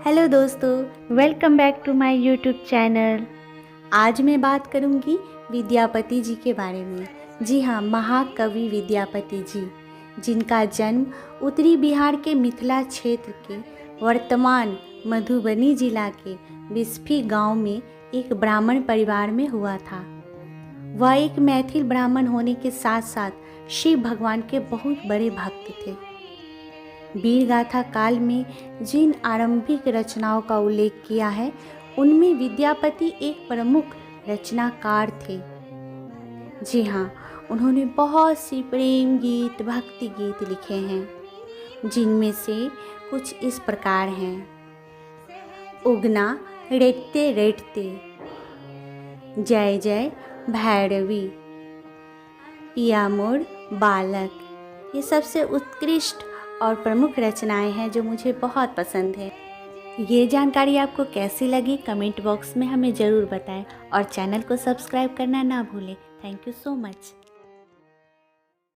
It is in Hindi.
हेलो दोस्तों, welcome back to my YouTube channel. आज मैं बात करूंगी विद्यापति जी के बारे में। जी हाँ, महाकवि विद्यापति जी, जिनका जन्म उत्तरी बिहार के मिथिला क्षेत्र के वर्तमान मधुबनी जिला के बिस्फी गांव में एक ब्राह्मण परिवार में हुआ था। वह एक मैथिल ब्राह्मण होने के साथ साथ शिव भगवान के बहुत बड़े भक्त थे। वीर गाथा काल में जिन आरंभिक रचनाओं का उल्लेख किया है, उनमें विद्यापति एक प्रमुख रचनाकार थे। जी हाँ, उन्होंने बहुत सी प्रेम गीत, भक्ति गीत लिखे हैं, जिनमें से कुछ इस प्रकार हैं। उगना रेटते रेटते, जय जय भैरवी, पिया मोर बालक, ये सबसे उत्कृष्ट और प्रमुख रचनाएं हैं जो मुझे बहुत पसंद है। ये जानकारी आपको कैसी लगी कमेंट बॉक्स में हमें ज़रूर बताएं और चैनल को सब्सक्राइब करना ना भूलें। Thank you so much.